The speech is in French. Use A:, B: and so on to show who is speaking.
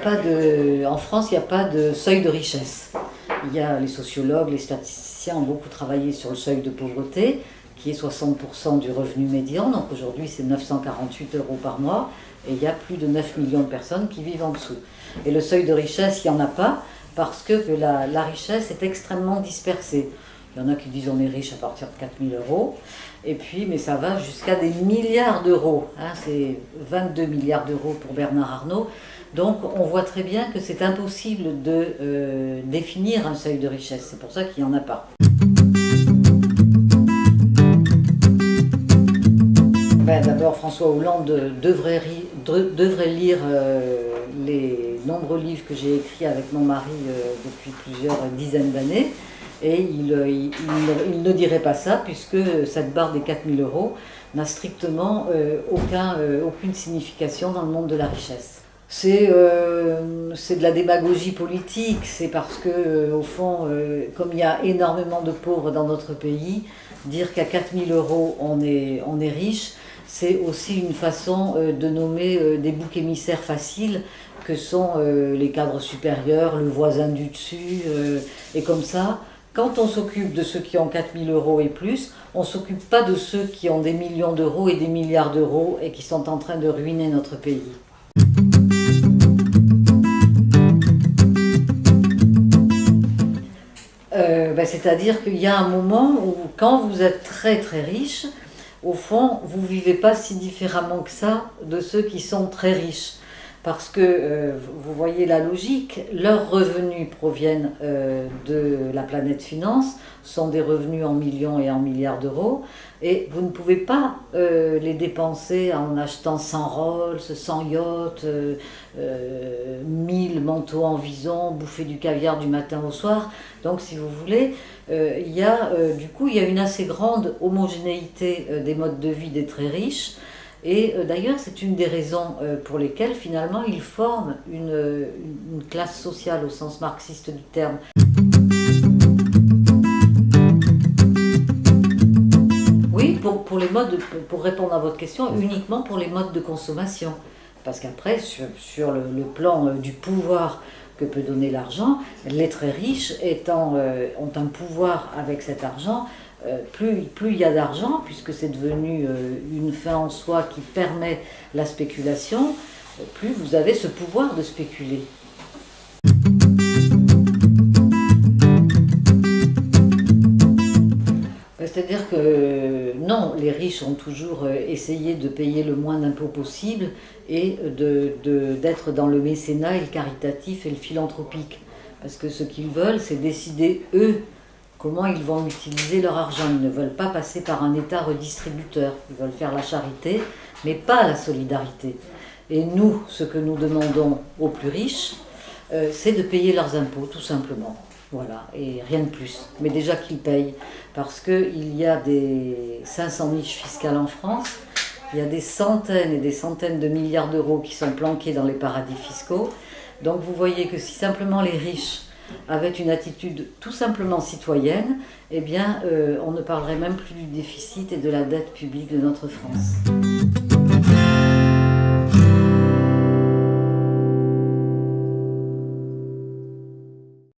A: en France, il n'y a pas de seuil de richesse. Les sociologues, les statisticiens ont beaucoup travaillé sur le seuil de pauvreté, qui est 60% du revenu médian. Donc aujourd'hui, c'est 948 € par mois. Et il y a plus de 9 millions de personnes qui vivent en dessous. Et le seuil de richesse, il n'y en a pas, parce que la richesse est extrêmement dispersée. Il y en a qui disent on est riche à partir de 4 000 €. Et puis, mais ça va jusqu'à des milliards d'euros. C'est 22 milliards d'euros pour Bernard Arnault. Donc on voit très bien que c'est impossible de définir un seuil de richesse. C'est pour ça qu'il n'y en a pas. D'abord, François Hollande devrait lire les nombreux livres que j'ai écrits avec mon mari depuis plusieurs dizaines d'années. Et il ne dirait pas ça, puisque cette barre des 4 000 € n'a strictement aucune signification dans le monde de la richesse. C'est de la démagogie politique, c'est parce que, au fond, comme il y a énormément de pauvres dans notre pays, dire qu'à 4 000 € on est riche, c'est aussi une façon de nommer des boucs émissaires faciles que sont les cadres supérieurs, le voisin du dessus, et comme ça. Quand on s'occupe de ceux qui ont 4 000 € et plus, on ne s'occupe pas de ceux qui ont des millions d'euros et des milliards d'euros et qui sont en train de ruiner notre pays. C'est-à-dire qu'il y a un moment où, quand vous êtes très très riche, au fond, vous ne vivez pas si différemment que ça de ceux qui sont très riches. Parce que, vous voyez la logique, leurs revenus proviennent de la planète finance, sont des revenus en millions et en milliards d'euros, et vous ne pouvez pas les dépenser en achetant 100 Rolls, 100 yachts, 1000 manteaux en vison, bouffer du caviar du matin au soir. Donc si vous voulez, il y a une assez grande homogénéité des modes de vie des très riches. Et d'ailleurs, c'est une des raisons pour lesquelles, finalement, ils forment une classe sociale au sens marxiste du terme. Oui, pour répondre à votre question, uniquement pour les modes de consommation. Parce qu'après, sur le plan du pouvoir que peut donner l'argent, les très riches ont un pouvoir avec cet argent. Plus il y a d'argent, puisque c'est devenu une fin en soi qui permet la spéculation, plus vous avez ce pouvoir de spéculer. C'est-à-dire que non, les riches ont toujours essayé de payer le moins d'impôts possible et d'être dans le mécénat et le caritatif et le philanthropique. Parce que ce qu'ils veulent, c'est décider, eux, comment ils vont utiliser leur argent. Ils ne veulent pas passer par un État redistributeur. Ils veulent faire la charité, mais pas la solidarité. Et nous, ce que nous demandons aux plus riches, c'est de payer leurs impôts, tout simplement. Voilà, et rien de plus. Mais déjà qu'ils payent, parce qu'il y a des 500 niches fiscales en France, il y a des centaines et des centaines de milliards d'euros qui sont planqués dans les paradis fiscaux. Donc vous voyez que si simplement les riches avaient une attitude tout simplement citoyenne, eh bien, on ne parlerait même plus du déficit et de la dette publique de notre France.